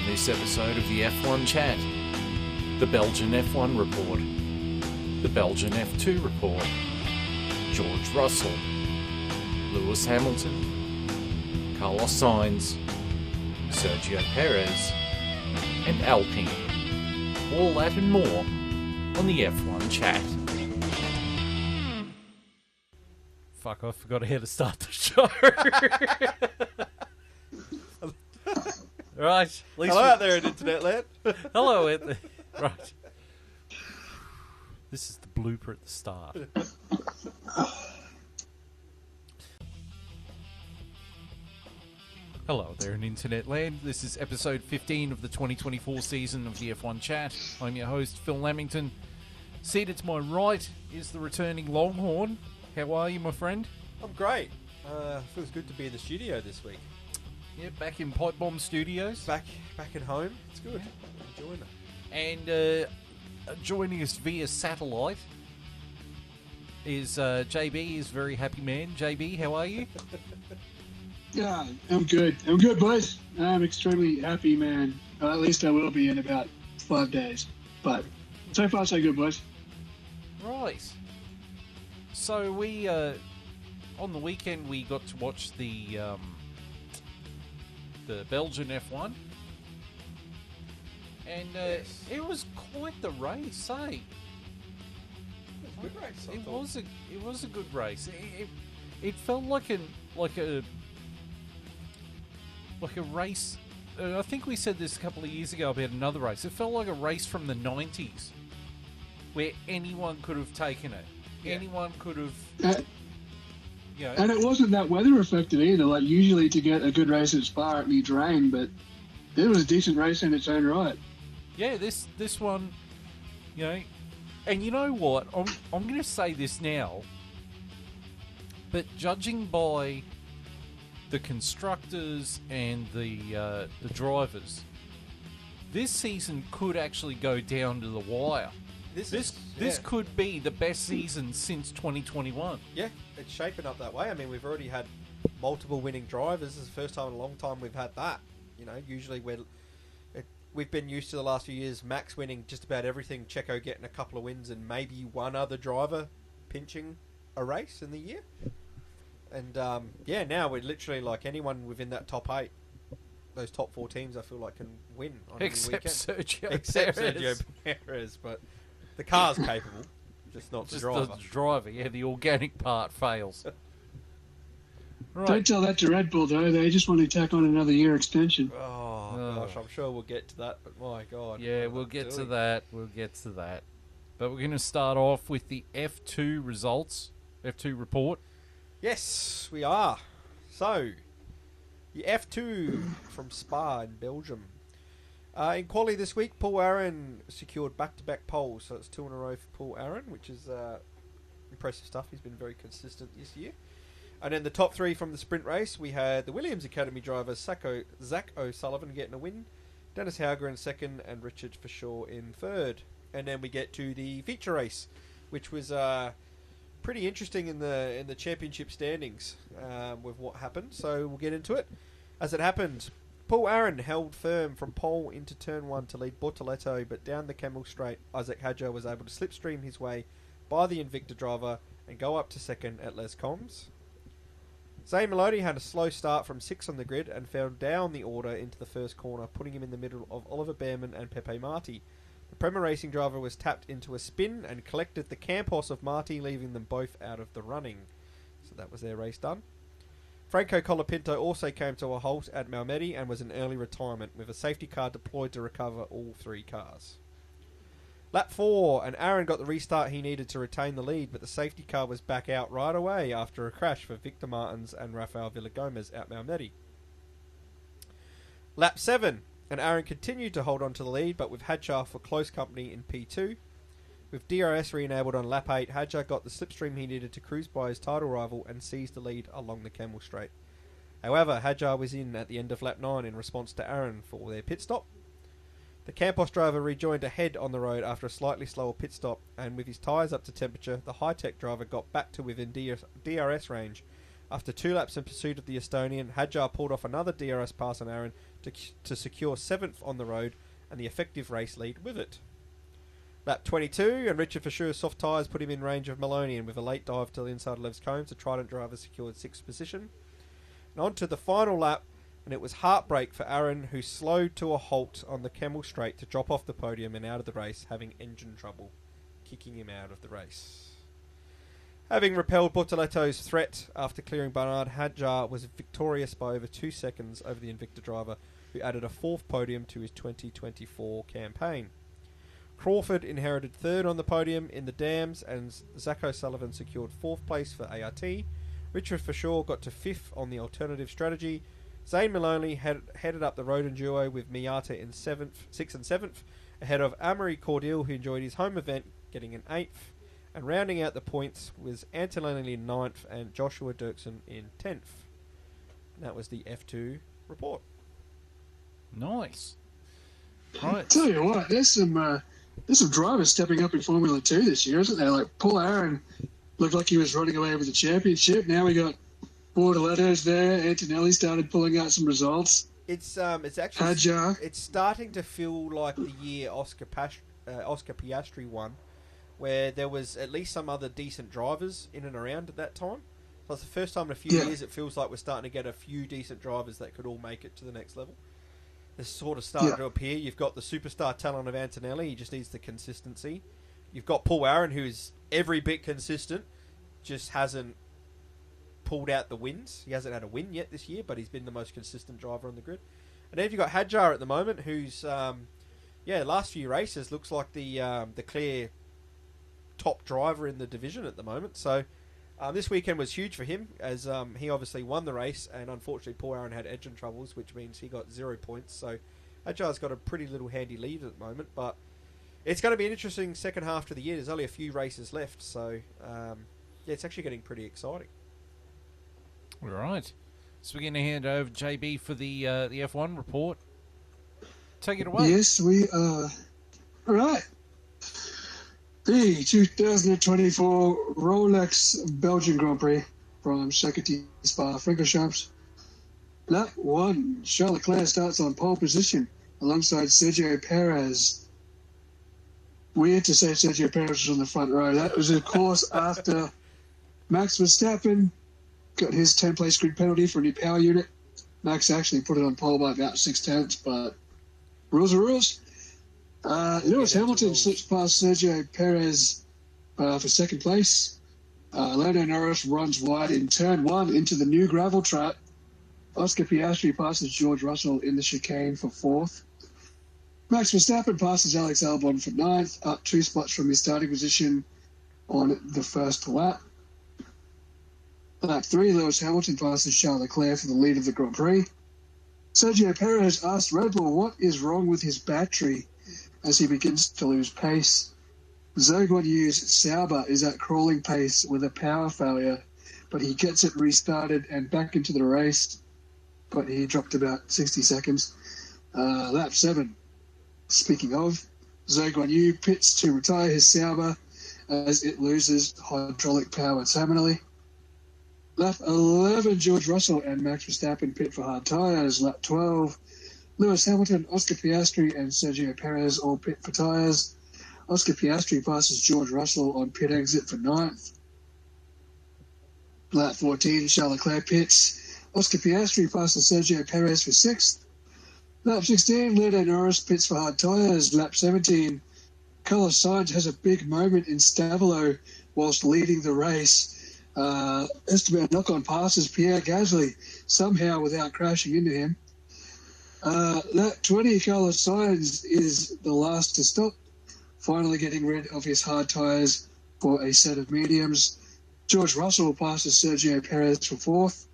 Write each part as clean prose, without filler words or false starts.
this episode of the F1 Chat, the Belgian F1 Report, the Belgian F2 Report, George Russell, Lewis Hamilton, Carlos Sainz, Sergio Perez, and Alpine. All that and more on the F1 Chat. Fuck, I forgot how to start the show. Right. Hello out there in Internetland. Hello, right. This is the blooper at the start. Hello there in Internetland. This is episode 15 of the 2024 season of the F1 Chat. I'm your host, Phil Lamington. Seated to my right is the returning Longhorn. How are you, my friend? I'm great. Feels good to be in the studio this week. Yeah, back in Pipebomb Studios. Back at home. It's good. I'm enjoying it. And joining us via satellite is JB, is very happy man. JB, how are you? Yeah, I'm good. I'm good, boys. I'm extremely happy, man. At least I will be in about 5 days. But so far, so good, boys. Right. So we, on the weekend, we got to watch the Belgian F1. And Yes. it was quite the race, eh? Good race. I It thought. was a good race. It felt like a race. I think we said this a couple of years ago about another race. It felt like a race from the 90s, where anyone could have taken it. Yeah. Anyone could have. And it wasn't that weather affected either. Like, usually to get a good race at Spa, it needs rain, but it was a decent race in its own right. Yeah, this one, and you know what? I'm going to say this now, but judging by the constructors and the drivers, this season could actually go down to the wire. This could be the best season since 2021. Yeah, it's shaping up that way. I mean, we've already had multiple winning drivers. This is the first time in a long time we've had that. Usually we've been used to the last few years Max winning just about everything, Checo getting a couple of wins, and maybe one other driver pinching a race in the year. And now we're literally like anyone within that top 8, those top 4 teams, I feel like can win on Except any weekend. Sergio Perez. Sergio Perez, but the car's capable, just not the Just driver. the driver, yeah, the organic part fails. Don't Right. tell that to Red Bull, though. They just want to tack on another year extension. Oh, gosh, I'm sure we'll get to that, but my God. Yeah, we'll get to that. We'll get to that. But we're going to start off with the F2 results, F2 report. Yes, we are. So, the F2 from Spa in Belgium. In quali this week, Paul Aaron secured back-to-back poles, so it's 2 in a row for Paul Aaron, which is impressive stuff. He's been very consistent this year. And then the top 3 from the sprint race, we had the Williams Academy driver Zach O'Sullivan getting a win, Dennis Hauger in second, and Richard Forshaw in third. And then we get to the feature race, which was pretty interesting in the championship standings with what happened. So we'll get into it. As it happened, Paul Aaron held firm from pole into turn 1 to lead Bortoletto, but down the Camel Straight, Isaac Hadjar was able to slipstream his way by the Invicta driver and go up to second at Les Combs. Zane Melody had a slow start from 6 on the grid and fell down the order into the first corner, putting him in the middle of Oliver Bearman and Pepe Marti. The Prema Racing driver was tapped into a spin and collected the Campos of Marti, leaving them both out of the running. So that was their race done. Franco Colapinto also came to a halt at Malmedy and was in early retirement, with a safety car deployed to recover all 3 cars. Lap 4, and Aaron got the restart he needed to retain the lead, but the safety car was back out right away after a crash for Victor Martins and Rafael Villagomez at Malmedy. Lap 7, and Aaron continued to hold on to the lead, but with Hadjar for close company in P2. With DRS re-enabled on lap 8, Hadjar got the slipstream he needed to cruise by his title rival and seized the lead along the Camel Straight. However, Hadjar was in at the end of lap 9 in response to Aaron for their pit stop. The Campos driver rejoined ahead on the road after a slightly slower pit stop, and with his tyres up to temperature, the high-tech driver got back to within DRS range, After 2 laps in pursuit of the Estonian, Hadjar pulled off another DRS pass on Aaron to secure 7th on the road and the effective race lead with it. Lap 22, and Richard Verschure's soft tyres put him in range of Maloney, and with a late dive to the inside of Lev's combs, the Trident driver secured 6th position. And on to the final lap, and it was heartbreak for Aaron, who slowed to a halt on the Kemmel Straight to drop off the podium and out of the race, having engine trouble, kicking him out of the race. Having repelled Bortoletto's threat after clearing Barnard, Hadjar was victorious by over 2 seconds over the Invicta driver, who added a 4th podium to his 2024 campaign. Crawford inherited 3rd on the podium in the Dams, and Zach O'Sullivan secured 4th place for ART. Richard Verschure got to 5th on the alternative strategy. Zane Maloney headed up the Roden duo with Miata in 6th and 7th, ahead of Amory Cordial, who enjoyed his home event, getting an 8th. And rounding out the points was Antonelli in 9th and Joshua Dirksen in 10th. And that was the F2 report. Nice. Right. Tell you what, there's some drivers stepping up in Formula 2 this year, isn't there? Like Paul Aaron looked like he was running away with the championship. Now we got Bortoletto's there. Antonelli started pulling out some results. It's actually Hadjar. It's starting to feel like the year Oscar Piastri won, where there was at least some other decent drivers in and around at that time. So it's the first time in a few years it feels like we're starting to get a few decent drivers that could all make it to the next level. It's sort of starting to appear. You've got the superstar talent of Antonelli. He just needs the consistency. You've got Paul Aaron, who is every bit consistent, just hasn't pulled out the wins. He hasn't had a win yet this year, but he's been the most consistent driver on the grid. And then you've got Hadjar at the moment, who's last few races looks like the clear top driver in the division at the moment. So this weekend was huge for him, as he obviously won the race, and unfortunately Paul Aaron had engine troubles, which means he got 0 points. So Hadjar's got a pretty little handy lead at the moment, but it's going to be an interesting second half to the year. There's only a few races left, so it's actually getting pretty exciting. All right. So we're going to hand over JB for the F1 report. Take it away. Yes, we are. All right. The 2024 Rolex Belgian Grand Prix from Shakati Spa Francorchamps. Lap 1, Charles Leclerc starts on pole position alongside Sergio Perez. Weird to say Sergio Perez was on the front row. That was, of course, after Max Verstappen got his 10-place grid penalty for a new power unit. Max actually put it on pole by about 6/10, but rules are rules. Lewis Hamilton slips past Sergio Perez for second place. Lando Norris runs wide in turn 1 into the new gravel trap. Oscar Piastri passes George Russell in the chicane for 4th. Max Verstappen passes Alex Albon for 9th, up 2 spots from his starting position on the first lap. Lap 3, Lewis Hamilton passes Charles Leclerc for the lead of the Grand Prix. Sergio Perez asks Red Bull what is wrong with his battery as he begins to lose pace. Zhou Guanyu's Sauber is at crawling pace with a power failure, but he gets it restarted and back into the race, but he dropped about 60 seconds. Lap 7, speaking of, Zhou Guanyu pits to retire his Sauber as it loses hydraulic power terminally. Lap 11, George Russell and Max Verstappen pit for hard tyres. Lap 12, Lewis Hamilton, Oscar Piastri and Sergio Perez all pit for tyres. Oscar Piastri passes George Russell on pit exit for 9th. Lap 14, Charles Leclerc pits. Oscar Piastri passes Sergio Perez for 6th. Lap 16, Lando Norris pits for hard tyres. Lap 17, Carlos Sainz has a big moment in Stavolo whilst leading the race. Esteban Ocon passes Pierre Gasly somehow without crashing into him. Lap 20, Carlos Sainz is the last to stop, finally getting rid of his hard tyres for a set of mediums. George Russell passes Sergio Perez for 4th.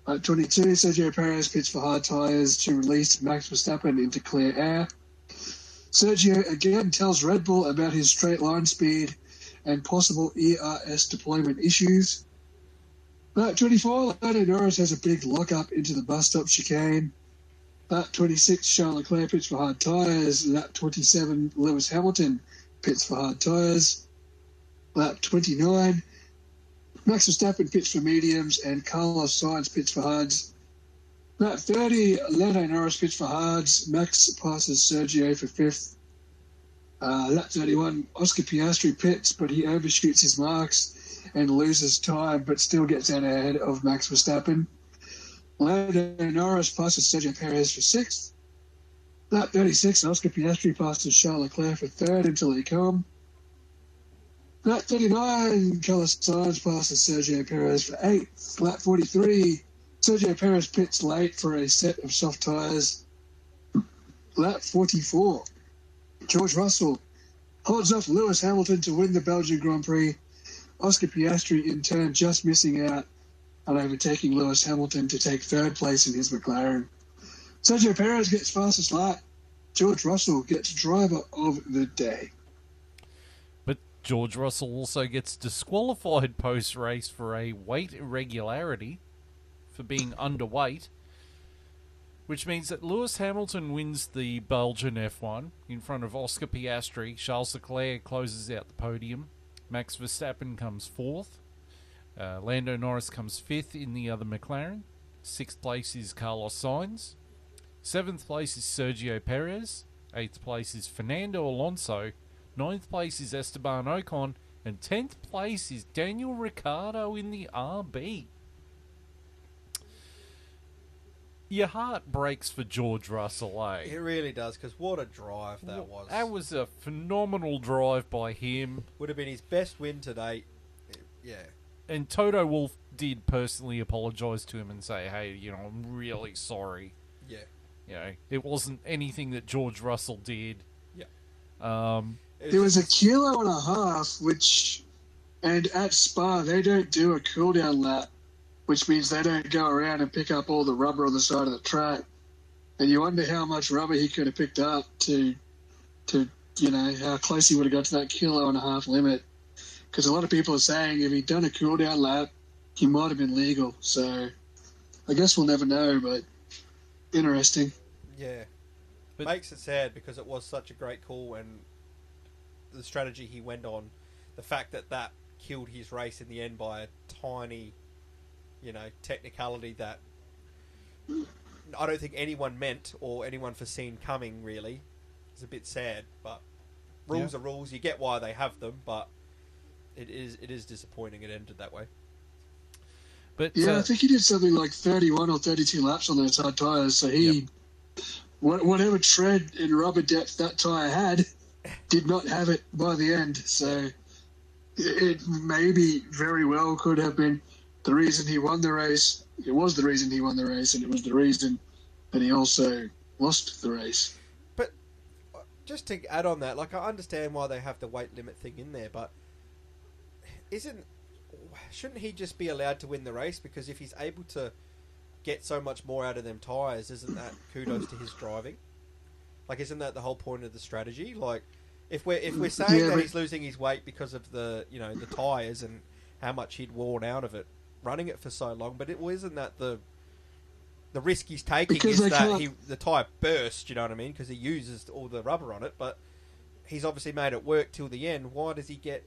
Lap 22, Sergio Perez pits for hard tyres to release Max Verstappen into clear air. Sergio again tells Red Bull about his straight line speed and possible ERS deployment issues. Lap 24, Lando Norris has a big lock-up into the bus stop chicane. Lap 26, Charles Leclerc pits for hard tyres. Lap 27, Lewis Hamilton pits for hard tyres. Lap 29, Max Verstappen pits for mediums, and Carlos Sainz pits for hards. Lap 30, Lando Norris pits for hards. Max passes Sergio for 5th. Lap 31, Oscar Piastri pits, but he overshoots his marks and loses time, but still gets out ahead of Max Verstappen. Lando Norris passes Sergio Perez for 6th. Lap 36, Oscar Piastri passes Charles Leclerc for 3rd until he come. Lap 39, Carlos Sainz passes Sergio Perez for 8th. Lap 43, Sergio Perez pits late for a set of soft tyres. Lap 44, George Russell holds off Lewis Hamilton to win the Belgian Grand Prix. Oscar Piastri, in turn, just missing out on overtaking Lewis Hamilton to take 3rd place in his McLaren. Sergio Perez gets fastest lap. George Russell gets driver of the day. But George Russell also gets disqualified post-race for a weight irregularity for being underweight, which means that Lewis Hamilton wins the Belgian F1 in front of Oscar Piastri. Charles Leclerc closes out the podium. Max Verstappen comes 4th. Lando Norris comes 5th in the other McLaren. 6th place is Carlos Sainz. 7th place is Sergio Perez. 8th place is Fernando Alonso. 9th place is Esteban Ocon. And 10th place is Daniel Ricciardo in the RB. Your heart breaks for George Russell, eh? It really does, because what a drive that was. That was a phenomenal drive by him. Would have been his best win to date. Yeah. And Toto Wolff did personally apologise to him and say, hey, I'm really sorry. Yeah. It wasn't anything that George Russell did. Yeah. There was 1.5 kilos, and at Spa, they don't do a cool-down lap, which means they don't go around and pick up all the rubber on the side of the track. And you wonder how much rubber he could have picked up to how close he would have got to that 1.5 kilo limit. Because a lot of people are saying if he'd done a cool-down lap, he might have been legal. So I guess we'll never know, but interesting. Yeah. But makes it sad because it was such a great call, and the strategy he went on, the fact that killed his race in the end by a tiny, technicality that I don't think anyone meant or anyone foreseen coming, really. It's a bit sad, but rules are rules. You get why they have them, but it is disappointing it ended that way. But I think he did something like 31 or 32 laps on those hard tyres, so he... Whatever tread and rubber depth that tyre had, did not have it by the end. So it maybe very well could have been the reason he won the race. It was the reason he won the race, and it was the reason that he also lost the race. But just to add on that, I understand why they have the weight limit thing in there, but shouldn't he just be allowed to win the race? Because if he's able to get so much more out of them tyres, isn't that kudos to his driving? Isn't that the whole point of the strategy? If we're saying that he's losing his weight because of the the tyres and how much he'd worn out of it running it for so long, but isn't that the risk he's taking is that the tyre bursts? You know what I mean? Because he uses all the rubber on it, but he's obviously made it work till the end. Why does he get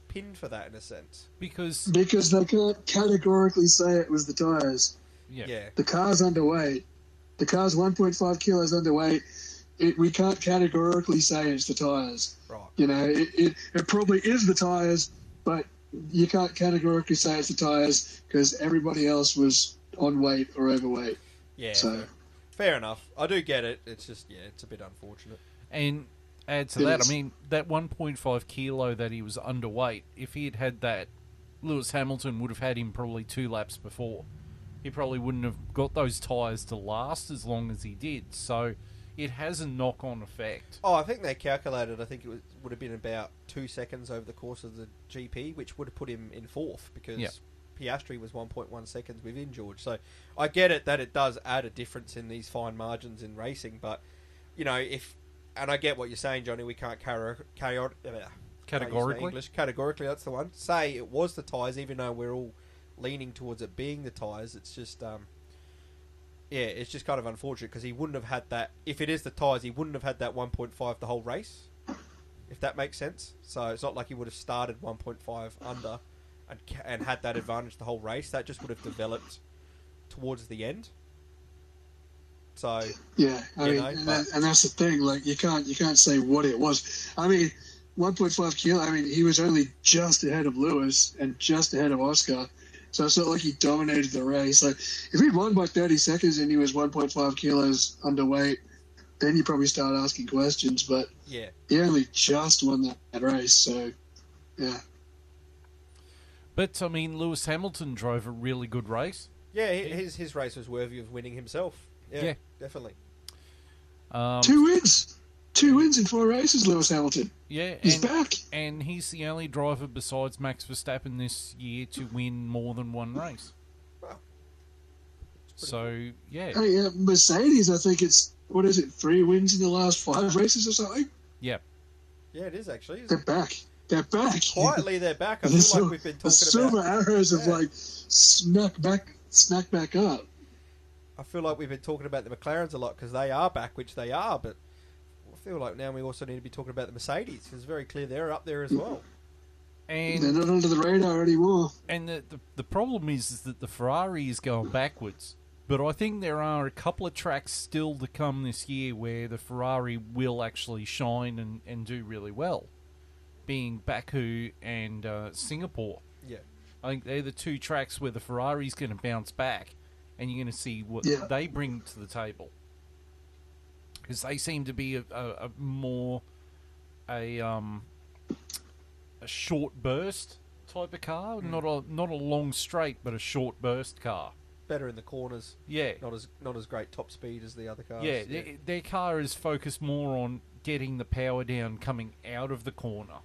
pinned for that in a sense? Because they can't categorically say it was the tyres. Yeah. The car's underweight. The car's 1.5 kilos underweight. We can't categorically say it's the tyres. Right. It probably is the tyres, but you can't categorically say it's the tyres because everybody else was on weight or overweight. Yeah. So fair enough. I do get it. It's just it's a bit unfortunate. And add to that, I mean, that 1.5 kilo that he was underweight, if he had had that, Lewis Hamilton would have had him probably 2 laps before. He probably wouldn't have got those tyres to last as long as he did. So it has a knock-on effect. Oh, I think they calculated. I think it would have been about 2 seconds over the course of the GP, which would have put him in 4th because Piastri was 1.1 seconds within George. So I get it that it does add a difference in these fine margins in racing, but and I get what you're saying, Johnny. We can't categorically, that's the one. Say it was the tyres, even though we're all leaning towards it being the tyres. It's just it's just kind of unfortunate because he wouldn't have had that. If it is the tyres, he wouldn't have had that 1.5 the whole race, if that makes sense. So it's not like he would have started 1.5 under and had that advantage the whole race. That just would have developed towards the end. So yeah, I mean, and that's the thing. Like you can't say what it was. I mean, 1.5 kilo. I mean, he was only just ahead of Lewis and just ahead of Oscar. So it's not like he dominated the race. Like if he'd won by 30 seconds and he was 1.5 kilos underweight, then you probably start asking questions. But yeah, he only just won that race. So yeah. But I mean, Lewis Hamilton drove a really good race. Yeah, his race was worthy of winning himself. Yeah, definitely. 2 wins. 2 wins in 4 races, Lewis Hamilton. Yeah, he's back. And he's the only driver besides Max Verstappen this year to win more than one race. Wow. So, yeah. Hey, Mercedes, I think it's, 3 wins in the last 5 races or something? Yep. Yeah, it is actually. They're back. They're back. Quietly, they're back. I feel like we've been talking about... The silver arrows have, snuck back up. I feel like we've been talking about the McLarens a lot because they are back, which they are, but I feel like now we also need to be talking about the Mercedes. It's very clear they're up there as well. And they're not under the radar anymore. And the problem is that the Ferrari is going backwards. But I think there are a couple of tracks still to come this year where the Ferrari will actually shine and do really well, being Baku and Singapore. Yeah. I think they're the 2 tracks where the Ferrari's going to bounce back, and you're going to see what they bring to the table. Because they seem to be a short burst type of car, not a long straight, but a short burst car. Better in the corners. Yeah, not as great top speed as the other cars. Yeah, their car is focused more on getting the power down coming out of the corner,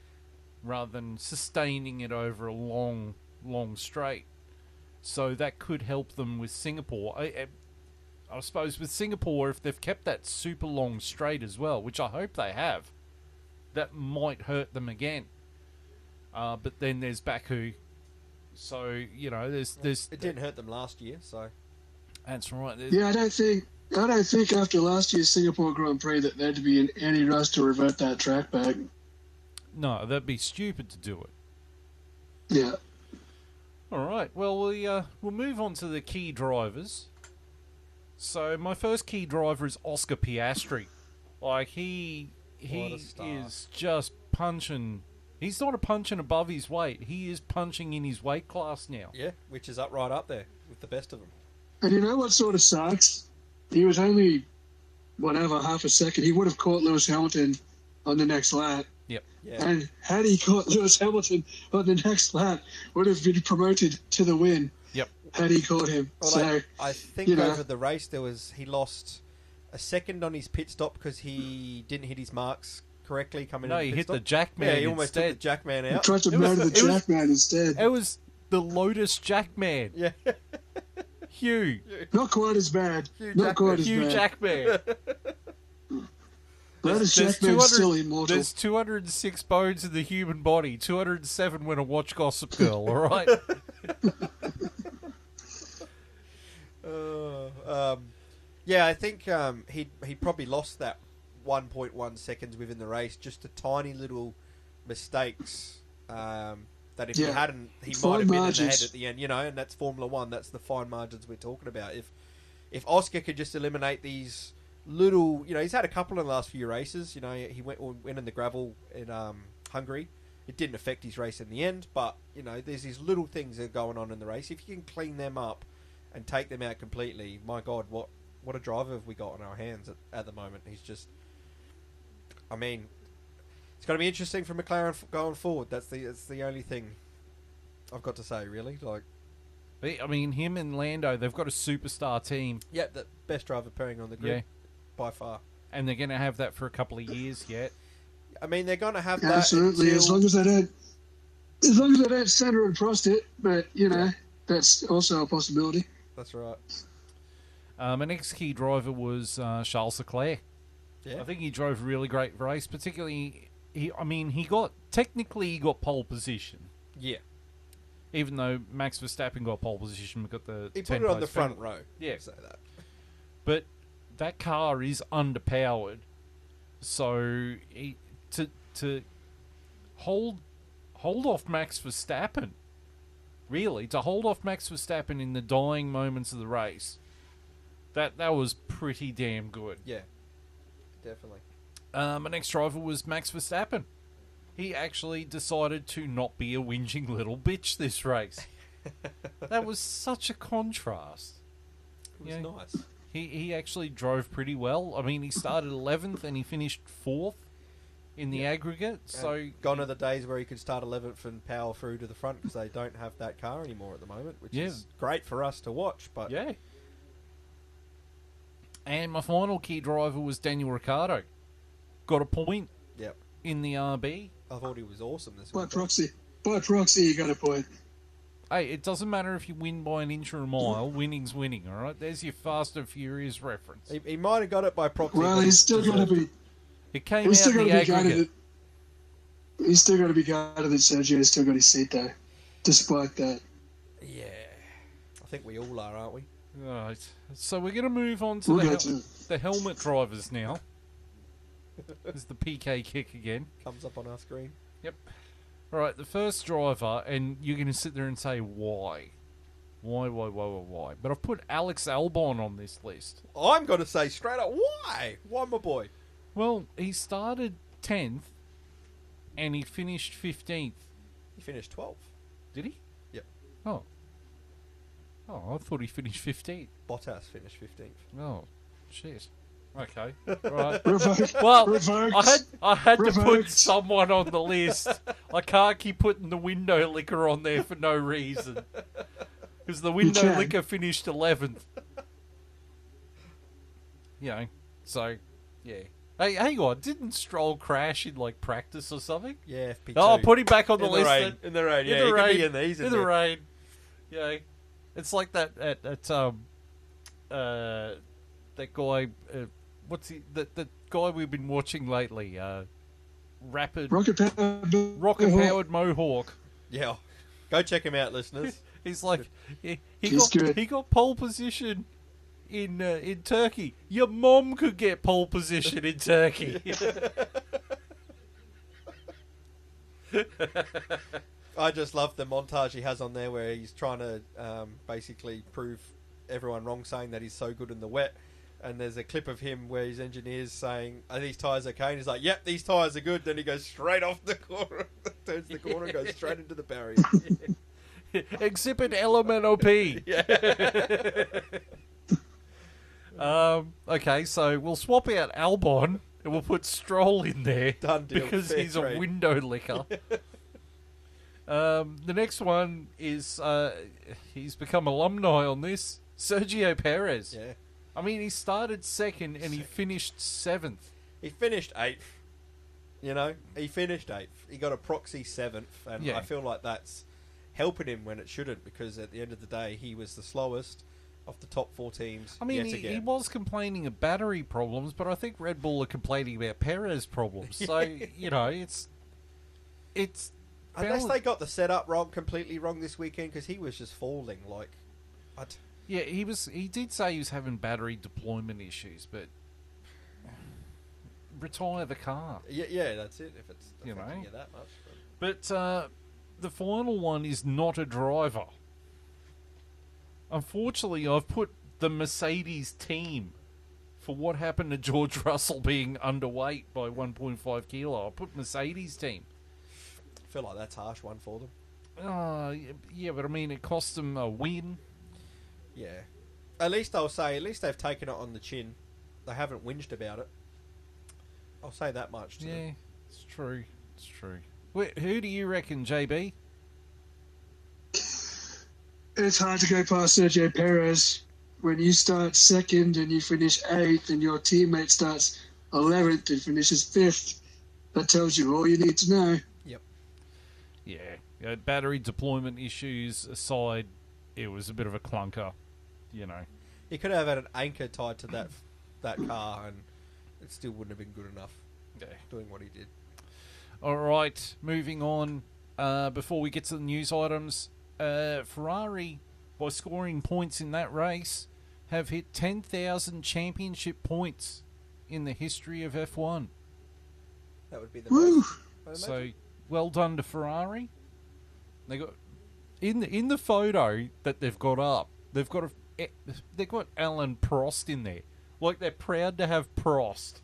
rather than sustaining it over a long straight. So that could help them with Singapore. I suppose with Singapore, if they've kept that super long straight as well, which I hope they have, that might hurt them again. But then there's Baku. So, there's it didn't hurt them last year, so that's right. Yeah, I don't think after last year's Singapore Grand Prix that there'd be in any rush to revert that track back. No, that'd be stupid to do it. Yeah. All right. Well, we'll move on to the key drivers. So my first key driver is Oscar Piastri. Like he is just punching. He's not punching above his weight. He is punching in his weight class now. Yeah, which is right up there with the best of them. And you know what sort of sucks? He was only, half a second. He would have caught Lewis Hamilton on the next lap. Yep. Yeah. And had he caught Lewis Hamilton on the next lap, would have been promoted to the win. Yep. Had he caught him. Well, so I think over the race he lost a second on his pit stop because he didn't hit his marks correctly coming in. No, he hit the Jackman. Yeah, he almost instead. took the Jackman out. He tried to murder the Jackman instead. It was the Lotus Jackman. Yeah. Hugh. Not quite as bad. Hugh Jackman. Lotus Jackman's still immortal. There's 206 bones in the human body. 207 when I watch Gossip Girl, all right? Yeah, I think he probably lost that 1.1 seconds within the race, just the tiny little mistakes that if he hadn't, he might have been in the head at the end, and that's Formula 1, that's the fine margins we're talking about. If Oscar could just eliminate these little, he's had a couple in the last few races, he went in the gravel in Hungary. It didn't affect his race in the end, but, there's these little things that are going on in the race. If you can clean them up and take them out completely, my God, what a driver have we got on our hands at the moment. He's just... I mean, it's going to be interesting for McLaren going forward. That's the only thing I've got to say, really. I mean, him and Lando, they've got a superstar team. Yeah, the best driver pairing on the grid, by far. And they're going to have that for a couple of years yet. I mean, they're going to have that. Absolutely, as long as they don't center and Prost it. But that's also a possibility. That's right. My next key driver was Charles Leclerc. Yeah. I think he drove a really great race, particularly, he got pole position. Yeah. Even though Max Verstappen got pole position, we got the... He put it on the front row. Yeah. Say that. But that car is underpowered, so to hold off Max Verstappen really, to hold off Max Verstappen in the dying moments of the race, that was pretty damn good. Yeah, definitely. My next driver was Max Verstappen. He actually decided to not be a whinging little bitch this race. That was such a contrast. It was nice. He actually drove pretty well. I mean, he started 11th and he finished 4th in the aggregate. So Gone are the days where he could start 11th and power through to the front because they don't have that car anymore at the moment, which is great for us to watch. But yeah. And my final key driver was Daniel Ricciardo. Got a point Yep. in the RB. I thought he was awesome this By week. proxy. By proxy, you got a point. Hey, it doesn't matter if you win by an inch or a mile. Winning's winning, all right? There's your Fast and Furious reference. He might have got it by proxy. Well, but he's still going to be. It came He's out still in going the to be gutted. aggregate. He's still going to be gutted that Sergio's still got his seat, though. Despite that. Yeah. I think we all are, aren't we? Right. So we're going to move on to We'll get to it. the helmet drivers now. This is the PK kick again. Comes up on our screen. Yep. All right, the first driver, and you're going to sit there and say, why? Why? But I've put Alex Albon on this list. I'm going to say straight up, why? Why, my boy? Well, he started 10th, and he finished 15th. He finished 12th. Did he? Yep. Oh, I thought he finished 15th. Bottas finished 15th. Oh, shit. Okay, right. Revoked. Well, Revoked. I had to put Revoked. someone on the list. I can't keep putting the window liquor on there for no reason. Because the window can. liquor finished 11th. So, yeah. Hey, hang on. Didn't Stroll crash in, like, practice or something? Yeah, FP2. Oh, put him back on the in list the rain. then. In the rain, yeah. In the he rain. could be in there. He's in In there. the rain. Yeah. It's like that guy, what's he, the guy we've been watching lately, Rapid, Rocket Rocket-Powered Mohawk. Yeah. Go check him out, listeners. He's like, he He's good. got pole position in Turkey. Your mom could get pole position in Turkey. I just love the montage he has on there where he's trying to basically prove everyone wrong, saying that he's so good in the wet. And there's a clip of him where his engineer's saying, "Are these tyres okay?" And he's like, "Yep, these tyres are good." Then he goes straight off the corner, turns the corner, and goes straight into the barrier. Exhibit LMNOP. Yeah. Okay, so we'll swap out Albon and we'll put Stroll in there. Done deal. Because Fair he's a trade. window licker. The next one is he's become alumni on this. Sergio Perez. Yeah. I mean, he started second and he finished 7th. He finished 8th. You know, he finished 8th. He got a proxy 7th, and Yeah. I feel like that's helping him when it shouldn't, because at the end of the day, he was the slowest of the top 4 teams. I mean, yet he again. was complaining of battery problems, but I think Red Bull are complaining about Perez problems. So, you know, it's Unless they got the setup wrong, completely wrong this weekend, because he was just falling. Like, yeah, he did say he was having battery deployment issues, but retire the car. yeah, that's it. If it's You affecting know. you that much. But the final one is not a driver. Unfortunately, I've put the Mercedes team for what happened to George Russell being underweight by 1.5 kilo. I put Mercedes team. I feel like that's a harsh one for them. Yeah, but I mean, it cost them a win. Yeah. At least they've taken it on the chin. They haven't whinged about it. I'll say that much to Yeah, them. it's true. It's true. Wait, who do you reckon, JB? It's hard to go past Sergio Perez when you start second and you finish 8th and your teammate starts 11th and finishes 5th. That tells you all you need to know. Yep. Yeah, battery deployment issues aside, it was a bit of a clunker, you know. He could have had an anchor tied to that car, and it still wouldn't have been good enough. Yeah. Doing what he did. All right, moving on. Before we get to the news items, Ferrari, by scoring points in that race, have hit 10,000 championship points in the history of F1. That would be the Woo! most. So, well done to Ferrari. in the photo that they've got up, they've got Alan Prost in there. Like, they're proud to have Prost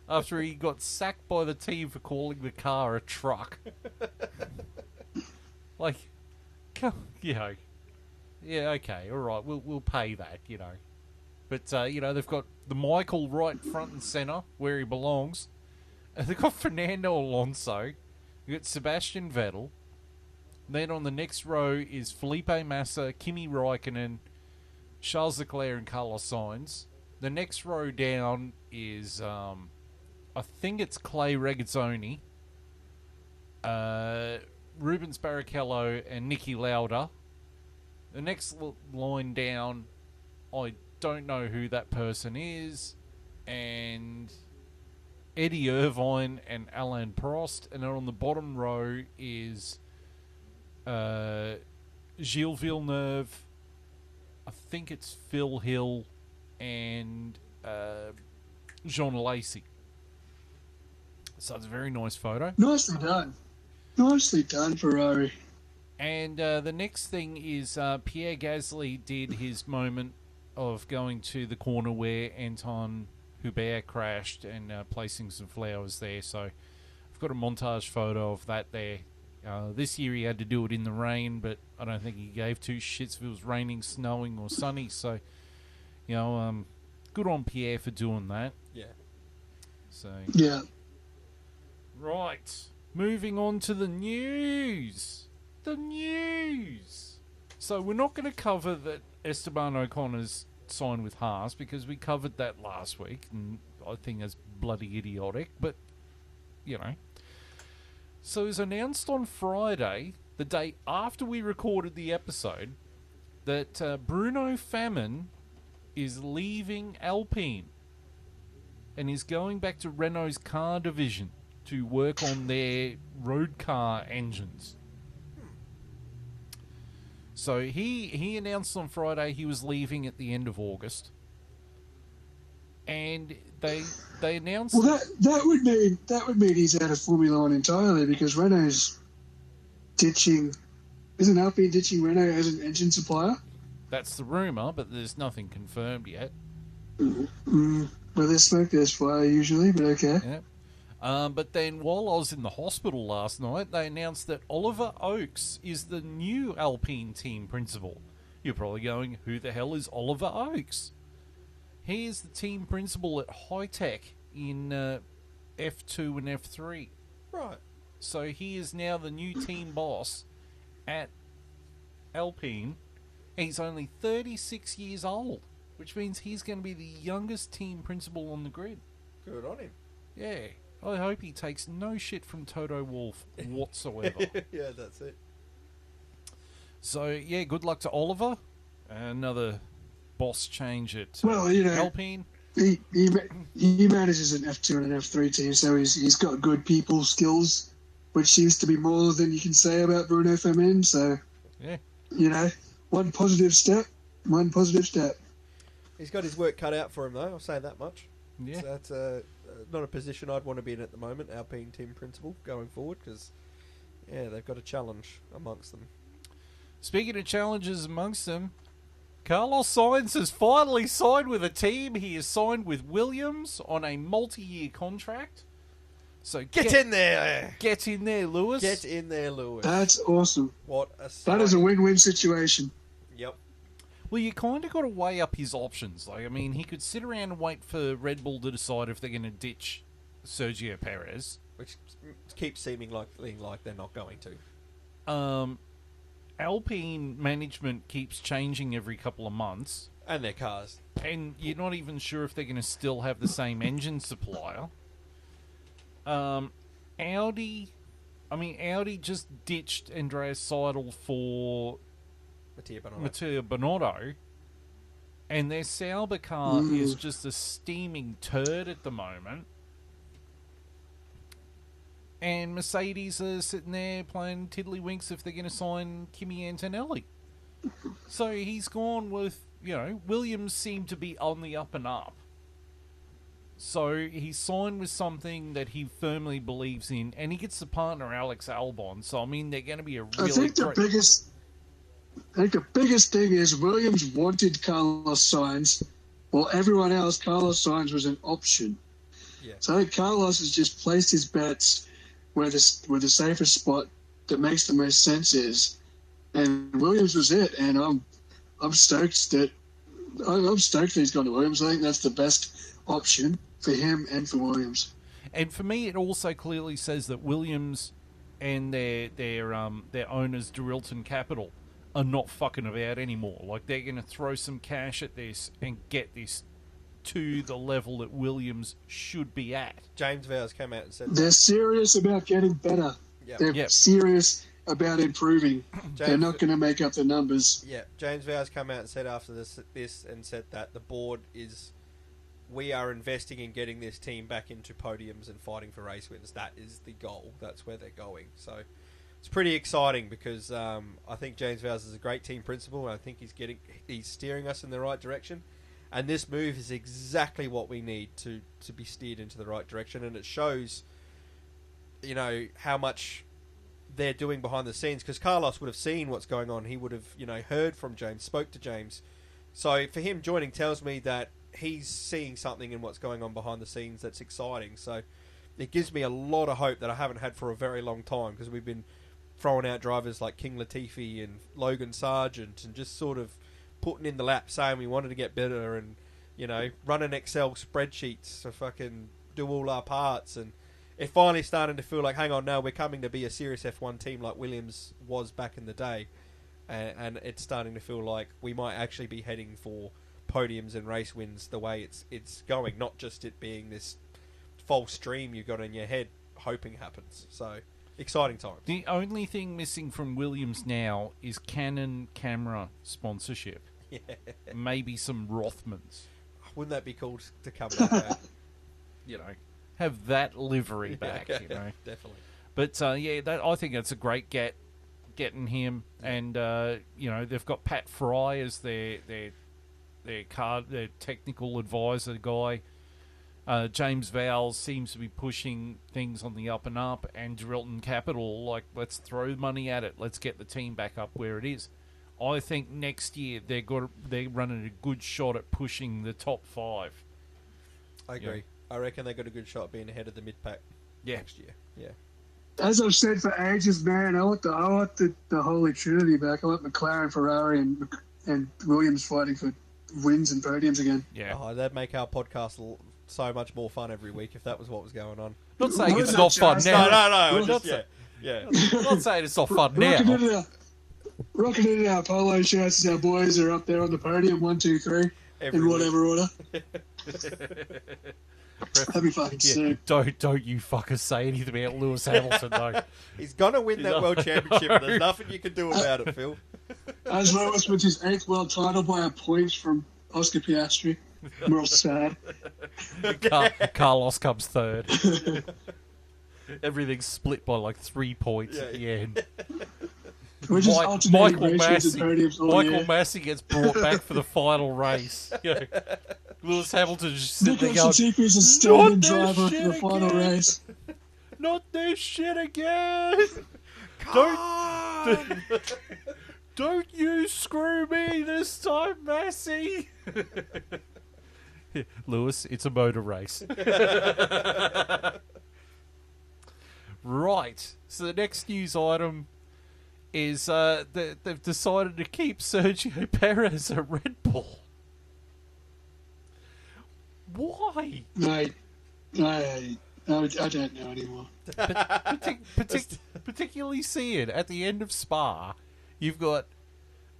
after he got sacked by the team for calling the car a truck. Like, you know, yeah, okay, all right, we'll pay that, you know. But you know, they've got the Michael right front and center where he belongs. And they've got Fernando Alonso. You've got Sebastian Vettel. Then on the next row is Felipe Massa, Kimi Raikkonen, Charles Leclerc, and Carlos Sainz. The next row down is, I think it's Clay Regazzoni, Rubens Barrichello, and Niki Lauda. The next line down, I don't know who that person is, and Eddie Irvine and Alain Prost. And then on the bottom row is Gilles Villeneuve, I think it's Phil Hill, and Jean Lacey. So it's a very nice photo. Nicely done. Nicely done, Ferrari. And the next thing is Pierre Gasly did his moment of going to the corner where Anton Hubert crashed and placing some flowers there. So I've got a montage photo of that there. This year he had to do it in the rain, but I don't think he gave two shits if it was raining, snowing, or sunny. So, you know, good on Pierre for doing that. Yeah. So. Yeah. Right. Moving on to the news. The news. So we're not going to cover that Esteban Ocon's signed with Haas because we covered that last week, and I think that's bloody idiotic, but, you know. So it was announced on Friday, the day after we recorded the episode, that Bruno Famin is leaving Alpine and is going back to Renault's car division to work on their road car engines. So he announced on Friday he was leaving at the end of August, and they announced. Well, that would mean he's out of Formula One entirely because Renault's ditching. Isn't Alpine ditching Renault as an engine supplier? That's the rumor, but there's nothing confirmed yet. Well, there's smoke, there's fire usually, but okay. Yeah. But then while I was in the hospital last night, they announced that Oliver Oakes is the new Alpine team principal. You're probably going, who the hell is Oliver Oakes? He is the team principal at High Tech in F2 and F3. Right. So he is now the new team boss at Alpine. He's only 36 years old, which means he's going to be the youngest team principal on the grid. Good on him. Yeah. I hope he takes no shit from Toto Wolff whatsoever. Yeah, that's it. So, yeah, good luck to Oliver. Another boss change at Alpine. He manages an F2 and an F3 team, so he's got good people skills, which seems to be more than you can say about Bruno Famin. So, yeah, you know, one positive step. He's got his work cut out for him, though. I'll say that much. Yeah. So that's not a position I'd want to be in at the moment, Alpine team principal, going forward, because, yeah, they've got a challenge amongst them. Speaking of challenges amongst them, Carlos Sainz has finally signed with a team. He is signed with Williams on a multi-year contract. So get in there! Get in there, Lewis. Get in there, Lewis. That's awesome. What a That is a win-win situation. Yep. Well, you kind of got to weigh up his options. Like, I mean, he could sit around and wait for Red Bull to decide if they're going to ditch Sergio Perez, which keeps seeming like they're not going to. Alpine management keeps changing every couple of months, and their cars, and you're not even sure if they're going to still have the same engine supplier. Audi just ditched Andreas Seidel for Matteo Binotto, and their Sauber car is just a steaming turd at the moment. And Mercedes are sitting there playing tiddlywinks if they're going to sign Kimi Antonelli. So he's gone with, Williams seem to be on the up and up. So he signed with something that he firmly believes in, and he gets the partner Alex Albon. So, I mean, they're going to be a really... I think the biggest thing is Williams wanted Carlos Sainz, while everyone else, Carlos Sainz was an option. Yeah. So I think Carlos has just placed his bets where the safest spot that makes the most sense is, and Williams was it. And I'm stoked that he's gone to Williams. I think that's the best option for him and for Williams. And for me, it also clearly says that Williams and their owners, Dorilton Capital, are not fucking about anymore. Like, they're going to throw some cash at this and get this to the level that Williams should be at. James Vowers came out and said they're serious about getting better. Yep. They're serious about improving. They're not going to make up the numbers. Yeah, James Vowers came out and said after this and said that the board we are investing in getting this team back into podiums and fighting for race wins. That is the goal. That's where they're going. So it's pretty exciting because I think James Vowers is a great team principal. And I think he's steering us in the right direction. And this move is exactly what we need to be steered into the right direction. And it shows, how much they're doing behind the scenes. Because Carlos would have seen what's going on. He would have, heard from James, spoke to James. So for him joining tells me that he's seeing something in what's going on behind the scenes that's exciting. So it gives me a lot of hope that I haven't had for a very long time. Because we've been throwing out drivers like King Latifi and Logan Sargent and just sort of putting in the lap saying we wanted to get better and, running Excel spreadsheets to fucking do all our parts. And it finally starting to feel like, hang on, now we're coming to be a serious F1 team like Williams was back in the day. And it's starting to feel like we might actually be heading for podiums and race wins the way it's going, not just it being this false dream you got in your head hoping happens. So exciting times. The only thing missing from Williams now is Canon camera sponsorship. Yeah. Maybe some Rothmans. Wouldn't that be cool to come back? Have that livery back. Definitely. But I think that's a great getting him, and they've got Pat Fry as their technical advisor guy. James Vowles seems to be pushing things on the up and up, and Dorilton Capital, like, let's throw money at it. Let's get the team back up where it is. I think next year they're running a good shot at pushing the top 5. I agree. I reckon they got a good shot at being ahead of the mid-pack next year. Yeah. As I've said for ages, man, I want the Holy Trinity back. I want McLaren, Ferrari, and Williams fighting for wins and podiums again. Yeah. Oh, that'd make our podcast so much more fun every week if that was what was going on. Not saying it's not fun now. No. Not saying it's not fun now. Rocking in our polo shirts as our boys are up there on the podium, 1, 2, 3, in whatever order. That'd be fucking sick. Don't you fuckers say anything about Lewis Hamilton, though. He's gonna win that world championship, and there's nothing you can do about it, Phil. As Lewis wins his 8th world title by a point from Oscar Piastri. We're all sad. Carlos comes 3rd. Everything's split by like 3 points at the end. Michael Massey gets brought back for the final race. Lewis Hamilton just sitting there going, is a still-in driver for the final race. Not this shit again! Don't you screw me this time, Massey! Lewis, it's a motor race. Right. So the next news item is they've decided to keep Sergio Perez at Red Bull. Why? Mate, I don't know anymore. Particularly seeing at the end of Spa, you've got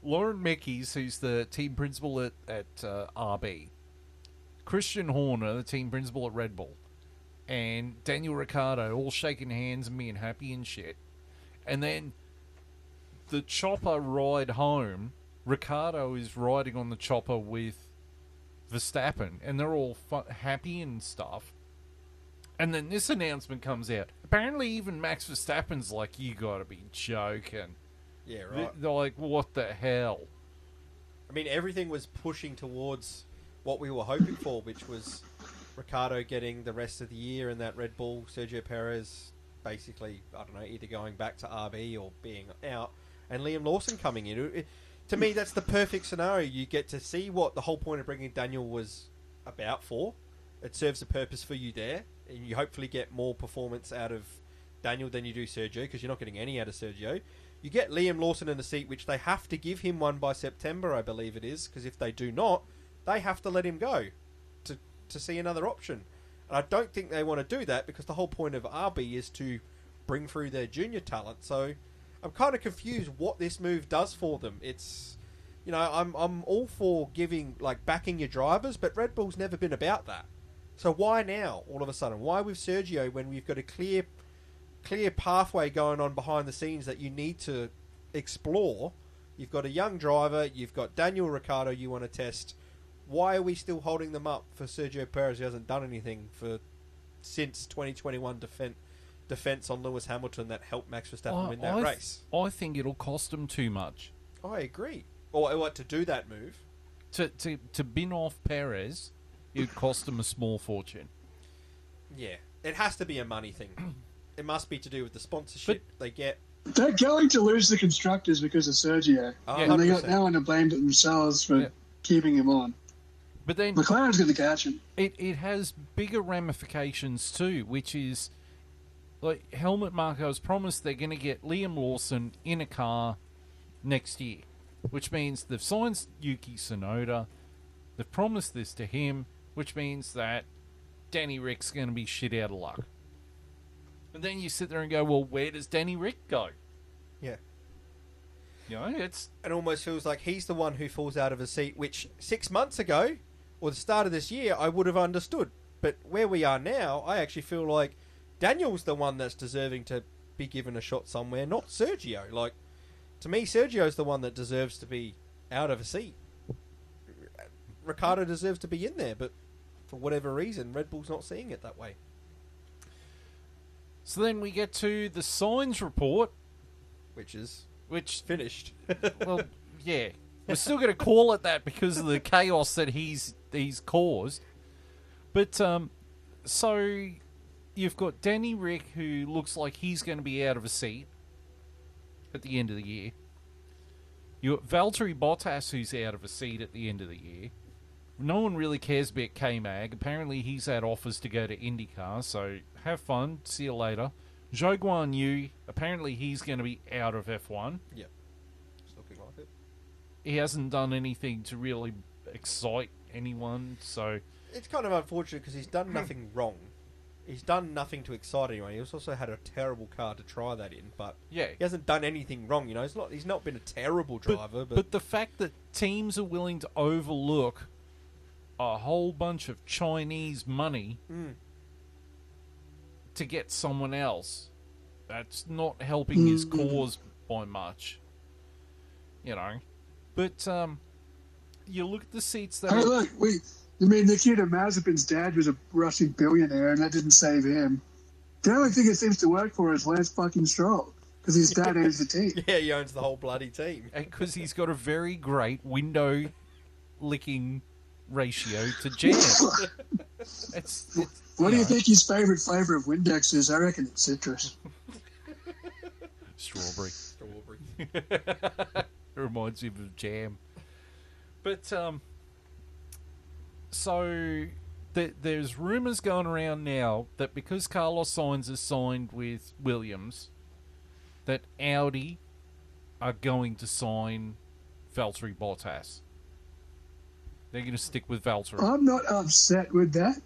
Lauren Meckies, who's the team principal at RB, Christian Horner, the team principal at Red Bull, and Daniel Ricciardo all shaking hands and being happy and shit. And then the chopper ride home, Ricciardo is riding on the chopper with Verstappen, and they're all happy and stuff. And then this announcement comes out. Apparently even Max Verstappen's like, you gotta be joking. Yeah, right. They're like, what the hell? I mean, everything was pushing towards what we were hoping for, which was Ricciardo getting the rest of the year in that Red Bull, Sergio Perez basically, I don't know, either going back to RB or being out, and Liam Lawson coming in. to me, that's the perfect scenario. You get to see what the whole point of bringing Daniel was about for. It serves a purpose for you there, and you hopefully get more performance out of Daniel than you do Sergio, because you're not getting any out of Sergio. You get Liam Lawson in the seat, which they have to give him one by September, I believe it is, because if they do not, they have to let him go to see another option. And I don't think they want to do that, because the whole point of RB is to bring through their junior talent. So I'm kind of confused what this move does for them. It's, you know, I'm all for backing your drivers, but Red Bull's never been about that. So why now, all of a sudden? Why with Sergio when we've got a clear pathway going on behind the scenes that you need to explore? You've got a young driver, you've got Daniel Ricciardo you want to test. Why are we still holding them up for Sergio Perez, who hasn't done anything since 2021 defense on Lewis Hamilton that helped Max Verstappen win that race? I think it'll cost them too much. I agree. Or what, to do that move? To bin off Perez, it would cost them a small fortune. Yeah, it has to be a money thing. It must be to do with the sponsorship they get. They're going to lose the constructors because of Sergio. And they got no one to blame but themselves for keeping him on. But then McLaren's going to catch him. It has bigger ramifications too, which is like Helmut Marko has promised they're going to get Liam Lawson in a car next year, which means they've signed Yuki Tsunoda. They've promised this to him, which means that Danny Rick's going to be shit out of luck. And then you sit there and go, well, where does Danny Rick go? Yeah. You know, it almost feels like he's the one who falls out of a seat, which 6 months ago, or the start of this year, I would have understood. But where we are now, I actually feel like Daniel's the one that's deserving to be given a shot somewhere, not Sergio. Like, to me, Sergio's the one that deserves to be out of a seat. Ricciardo deserves to be in there, but for whatever reason, Red Bull's not seeing it that way. So then we get to the Sainz report. Which finished. Well, yeah. We're still going to call it that because of the chaos that he's caused. But, so you've got Danny Rick, who looks like he's going to be out of a seat at the end of the year. You've got Valtteri Bottas, who's out of a seat at the end of the year. No one really cares about K-Mag. Apparently he's had offers to go to IndyCar, so have fun. See you later. Zhou Guan Yu, apparently he's going to be out of F1. Yep. It's looking like it. He hasn't done anything to really excite anyone, so... It's kind of unfortunate because he's done nothing wrong. He's done nothing to excite anyone. He's also had a terrible car to try that in, but yeah, he hasn't done anything wrong. You know, he's not been a terrible driver. But the fact that teams are willing to overlook a whole bunch of Chinese money to get someone else, that's not helping his cause by much. You know, but you look at the seats that. Hey, look, Nikita Mazepin's dad was a Russian billionaire, and that didn't save him. The only thing it seems to work for is Lance fucking Stroll, because his dad owns the team. Yeah, he owns the whole bloody team. Because he's got a very great window licking ratio to jam. What do you think his favourite flavour of Windex is? I reckon it's citrus. Strawberry. It reminds me of jam. But, so there's rumours going around now that because Carlos Sainz is signed with Williams, that Audi are going to sign Valtteri Bottas. They're going to stick with Valtteri. I'm not upset with that.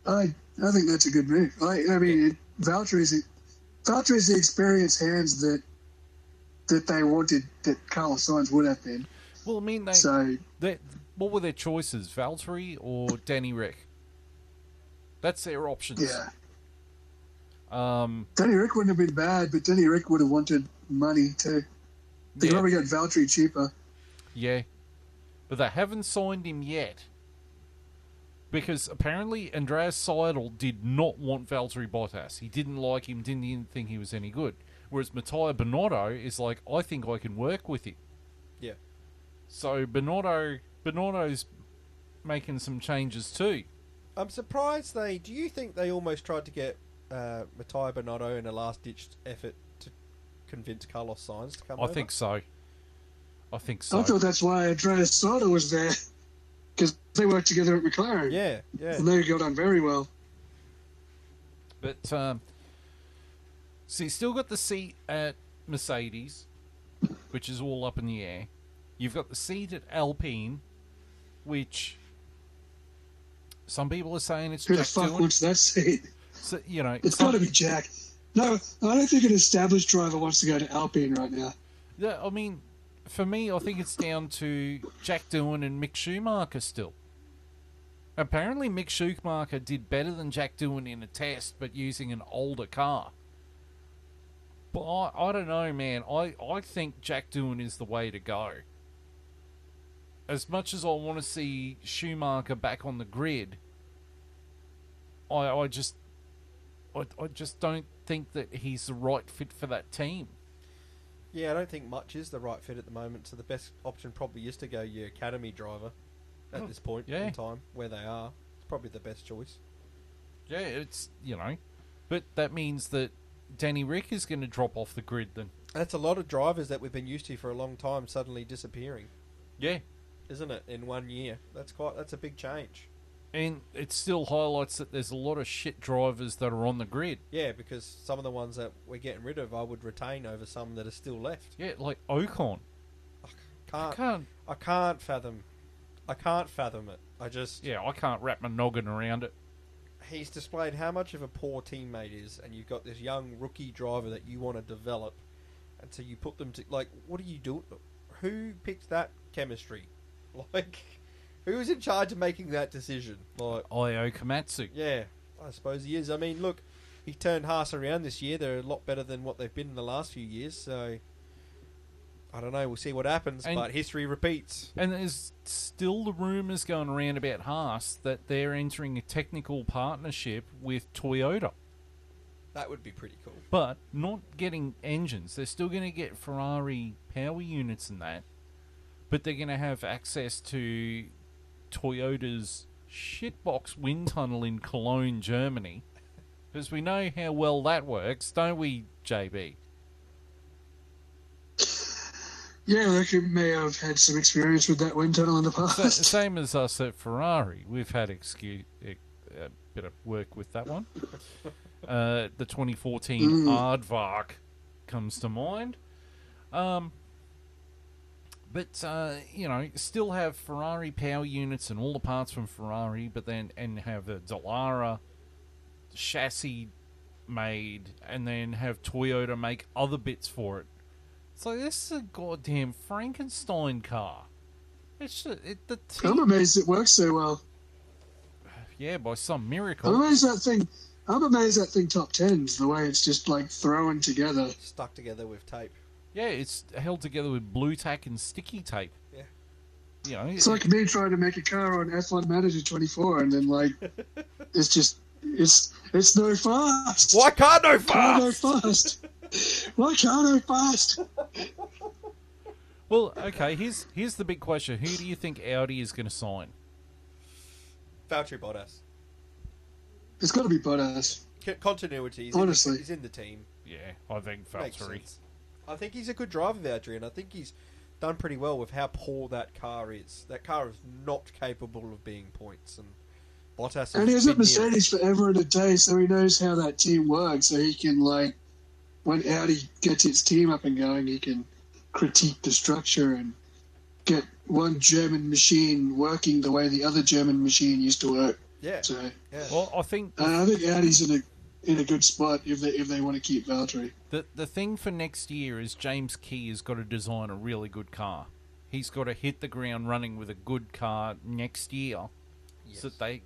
I think that's a good move. I mean, Valtteri's the experienced hands that they wanted, that Carlos Sainz would have been. Well, I mean, what were their choices, Valtteri or Danny Rick? That's their options. Yeah. Danny Rick wouldn't have been bad, but Danny Rick would have wanted money too. They probably got Valtteri cheaper. Yeah, but they haven't signed him yet. Because apparently Andreas Seidel did not want Valtteri Bottas. He didn't like him, didn't think he was any good. Whereas Matteo Binotto is like, I think I can work with him. Yeah. So Binotto's making some changes too. I'm surprised do you think they almost tried to get Matteo Binotto in a last-ditch effort to convince Carlos Sainz to come I over? think so. I I thought that's why Andreas Sauter was there, because they worked together at McLaren. Yeah, yeah. And they got on very well. But, so you still got the seat at Mercedes, which is all up in the air. You've got the seat at Alpine, which some people are saying it's Who the Jack fuck Doohan. wants that seat? So, you know, It's got to be Jack. No, I don't think an established driver wants to go to Alpine right now. yeah, I mean, for me, I think it's down to Jack Doohan and Mick Schumacher still. Apparently, Mick Schumacher did better than Jack Doohan in a test, but using an older car. But I don't know, man. I think Jack Doohan is the way to go. As much as I want to see Schumacher back on the grid, I just don't think that he's the right fit for that team. Yeah, I don't think much is the right fit at the moment, so the best option probably is to go your academy driver at this point in time, where they are. It's probably the best choice. Yeah, it's, but that means that Danny Rick is going to drop off the grid then. That's a lot of drivers that we've been used to for a long time suddenly disappearing. Yeah. Isn't it, in 1 year? That's a big change. And it still highlights that there's a lot of shit drivers that are on the grid. Yeah, because some of the ones that we're getting rid of I would retain over some that are still left. Yeah, like Ocon. I can't fathom it. I can't wrap my noggin around it. He's displayed how much of a poor teammate is, and you've got this young rookie driver that you want to develop, and so you put them to, like, what are you doing? Who picked that chemistry? Like, who's in charge of making that decision? Like, Io Komatsu. yeah, I suppose he is. I mean, look, he turned Haas around this year. They're a lot better than what they've been in the last few years, so I don't know. We'll see what happens, but history repeats. And there's still the rumours going around about Haas that they're entering a technical partnership with Toyota. That would be pretty cool. But not getting engines. They're still going to get Ferrari power units and that. But they're going to have access to Toyota's shitbox wind tunnel in Cologne, Germany. Because we know how well that works, don't we, JB? Yeah, they may have had some experience with that wind tunnel in the past. Same as us at Ferrari. We've had a bit of work with that one. The 2014 Aardvark comes to mind. But still have Ferrari power units and all the parts from Ferrari, but then have a Dallara chassis made, and then have Toyota make other bits for it. So this is a goddamn Frankenstein car. I'm amazed it works so well. Yeah, by some miracle. I'm amazed that thing top tens, the way it's just like thrown together. Stuck together with tape. Yeah, it's held together with blue tack and sticky tape. Yeah. It's like me trying to make a car on F1 Manager 24 and then like it's no fast. Why can't no fast? Can't no fast. Why can't no fast? Well, okay, here's the big question. Who do you think Audi is going to sign? Valtteri Bottas. It's got to be Bottas. Continuity. Honestly. He's in the team. Yeah, I think Valtteri. I think he's a good driver, Valtteri, and I think he's done pretty well with how poor that car is. That car is not capable of being points, and Bottas. And he was at Mercedes forever and a day, so he knows how that team works. So he can, like, when Audi gets its team up and going, he can critique the structure and get one German machine working the way the other German machine used to work. Yeah. So, yeah. Well, I think Audi's in a good spot if they want to keep Valtteri. the thing for next year is James Key has got to design a really good car. He's got to hit the ground running with a good car next year, so that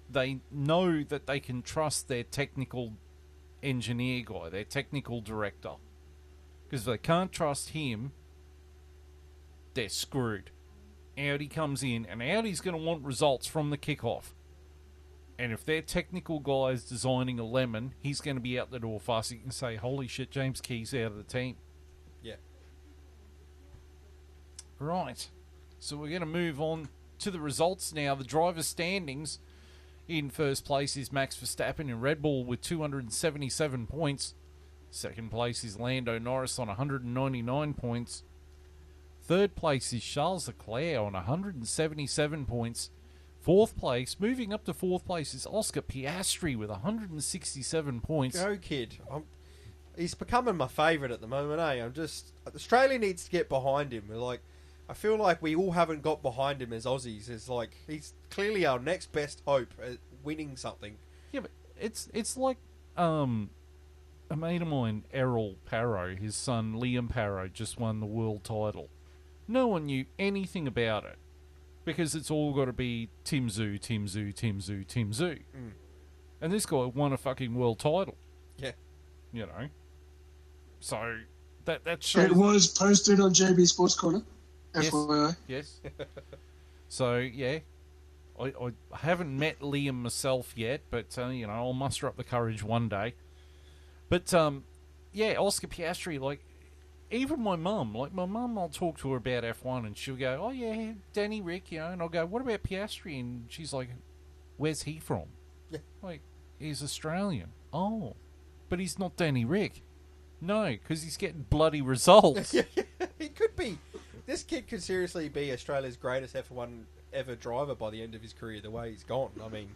they know that they can trust their technical engineer guy, their technical director. Because if they can't trust him, they're screwed. Audi comes in, and Audi's going to want results from the kickoff. And if their technical guy is designing a lemon, he's going to be out the door fast. You can say, holy shit, James Key's out of the team. Yeah. Right. So we're going to move on to the results now. The driver standings. In first place is Max Verstappen in Red Bull with 277 points. Second place is Lando Norris on 199 points. Third place is Charles Leclerc on 177 points. Fourth place, moving up to fourth place, is Oscar Piastri with 167 points. Go, kid. He's becoming my favourite at the moment, Australia needs to get behind him. I feel like we all haven't got behind him as Aussies. He's clearly our next best hope at winning something. Yeah, but it's like a mate of mine, Errol Parrow, his son Liam Parrow, just won the world title. No one knew anything about it because it's all got to be Tim Zhu, Tim Zhu, Tim Zhu, Tim Zhu. Mm. And this guy won a fucking world title. Yeah. You know. So that shows. It was posted on JB Sports Corner. Yes. FYI. Yes. So, yeah. I haven't met Liam myself yet, but, I'll muster up the courage one day. But, yeah, Oscar Piastri, even my mum, I'll talk to her about F1 and she'll go, oh, yeah, Danny Rick, and I'll go, what about Piastri? And she's like, where's he from? Yeah. He's Australian. Oh, but he's not Danny Rick. No, because he's getting bloody results. He could be. This kid could seriously be Australia's greatest F1 ever driver by the end of his career, the way he's gone. I mean,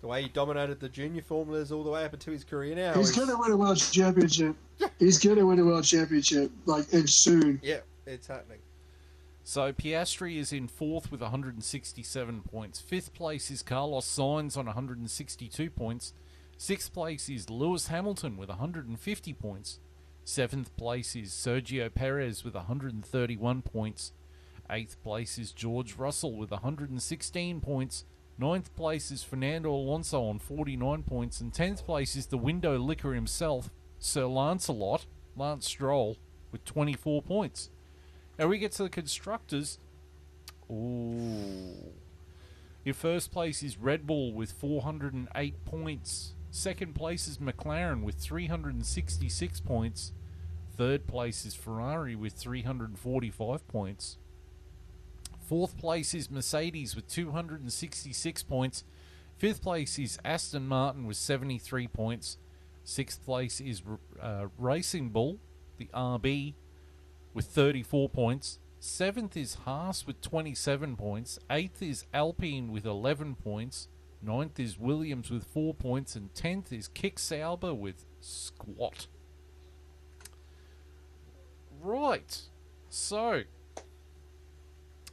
the way he dominated the junior formulas all the way up into his career now. He's going to win a world championship. He's going to win a world championship, and soon. Yeah, it's happening. So Piastri is in fourth with 167 points. Fifth place is Carlos Sainz on 162 points. Sixth place is Lewis Hamilton with 150 points. Seventh place is Sergio Perez with 131 points. Eighth place is George Russell with 116 points. Ninth place is Fernando Alonso on 49 points. And 10th place is the window licker himself, Sir Lance Stroll, with 24 points. Now we get to the constructors. Ooh. Your first place is Red Bull with 408 points. Second place is McLaren with 366 points. Third place is Ferrari with 345 points. Fourth place is Mercedes with 266 points. Fifth place is Aston Martin with 73 points. Sixth place is Racing Bull, the RB, with 34 points. Seventh is Haas with 27 points. Eighth is Alpine with 11 points. Ninth is Williams with 4 points. And 10th is Kick Sauber with squat. Right. So,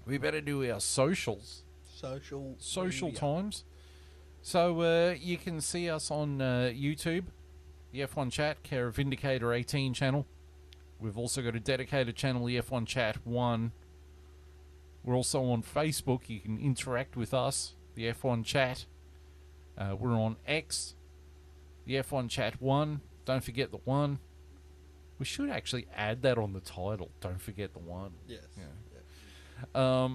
we better do our socials. Social media. times. So, you can see us on YouTube, the F1 Chat, care of Vindicator 18 channel. We've also got a dedicated channel, the F1 Chat 1. We're also on Facebook. You can interact with us, the F1 Chat. We're on X, the F1 Chat 1. Don't forget the 1. We should actually add that on the title. Don't forget the 1. Yes. Yeah.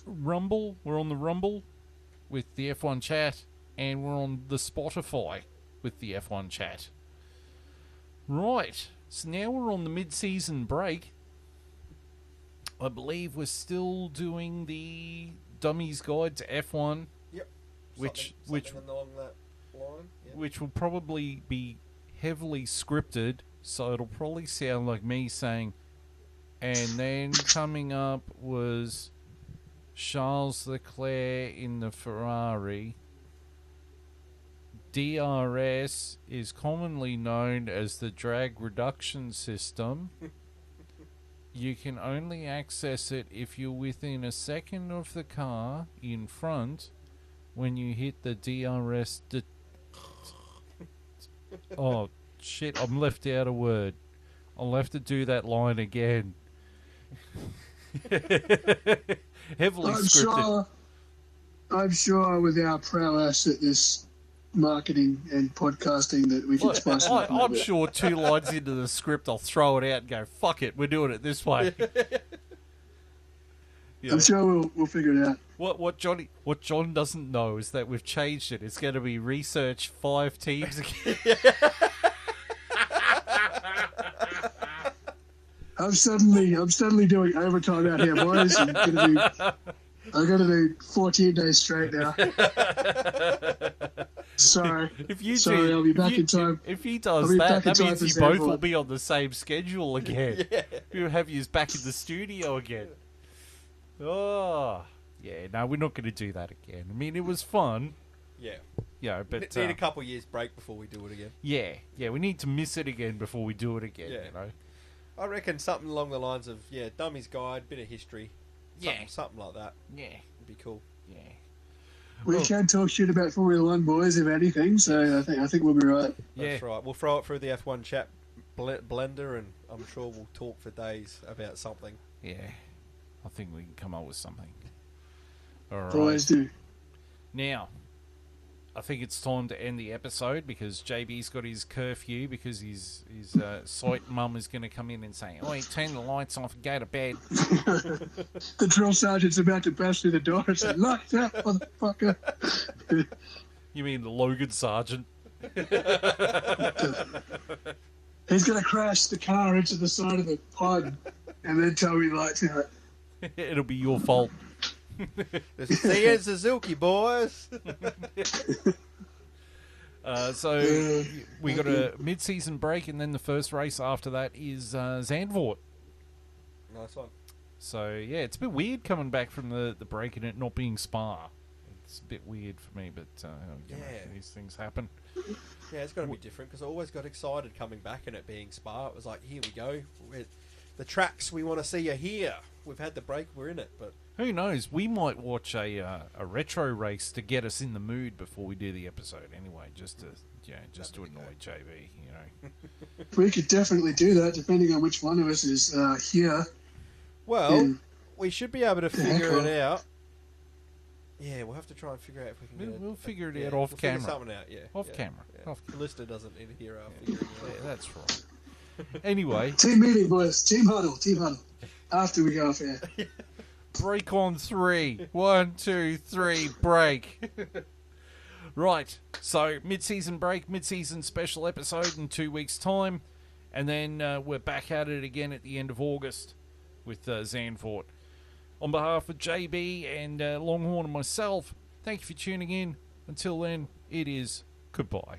Rumble. We're on the Rumble with the F1 Chat. And we're on the Spotify with the F1 Chat. Right. So now we're on the mid-season break. I believe we're still doing the Dummies Guide to F1. Yep. Which along that line. Yep. Which will probably be heavily scripted, so it'll probably sound like me saying, and then coming up was Charles Leclerc in the Ferrari. DRS is commonly known as the drag reduction system. You can only access it if you're within a second of the car in front when you hit the DRS. Oh, shit, I'm left out a word. I'll have to do that line again. Heavily scripted. I'm sure with our prowess at this marketing and podcasting that we can spice it up. I'm sure 2 lines into the script I'll throw it out and go, fuck it, we're doing it this way. I'm sure we'll figure it out. What John doesn't know is that we've changed it. It's going to be research 5 teams again. I'm suddenly doing overtime out here, boys. I'm gonna do 14 days straight now. Sorry. If you Sorry, I'll be back in time. If he I'll does be that, back in that time means for you both will Zandvoort. be on the same schedule again. Yeah. We'll have you back in the studio again. Oh, yeah. No, we're not going to do that again. I mean, it was fun, Yeah. but Need a couple years break before we do it again. yeah, we need to miss it again before we do it again. Yeah. You know. I reckon something along the lines of Dummy's Guide, bit of history, something like that. Yeah, Would be cool. yeah. We can talk shit about Formula One, boys, if anything. So I think we'll be right. That's right. We'll throw it through the F1 chat blender, and I'm sure we'll talk for days about something. Yeah, I think we can come up with something. All right. Always do. Now, I think it's time to end the episode because JB's got his curfew because his site mum is going to come in and say, "Oh, turn the lights off and go to bed." The drill sergeant's about to burst through the door and say, "Lights out, motherfucker." You mean the Logan Sergeant? He's going to crash the car into the side of the pod and then tell me lights out. It'll be your fault. There's Sainz Suzuki, boys. So we got a mid-season break, and then the first race after that is Zandvoort. Nice one. So yeah, it's a bit weird coming back from the break and it not being Spa. It's a bit weird for me, but you know, these things happen. Yeah, it's going to be different because I always got excited coming back and it being Spa. It was like, here we go. The tracks we want to see are here. We've had the break, we're in it, but Who knows? We might watch a retro race to get us in the mood before we do the episode. Anyway, just to annoy JB. You know. We could definitely do that, depending on which one of us is here. well, we should be able to figure it out. Yeah, we'll have to try and figure out if we can. We'll figure it out we'll off figure camera. something out, Off camera. Yeah. Off camera. Lister doesn't hear our figuring it Yeah, out. that's right. Anyway, Team meeting, boys. Team huddle. After we go off air. break on 3. 1, 2, 3, break. Right, so mid-season break, mid-season special episode in 2 weeks' time, and then we're back at it again at the end of August with Zandvoort. On behalf of JB and Longhorn and myself, thank you for tuning in. Until then, it is goodbye.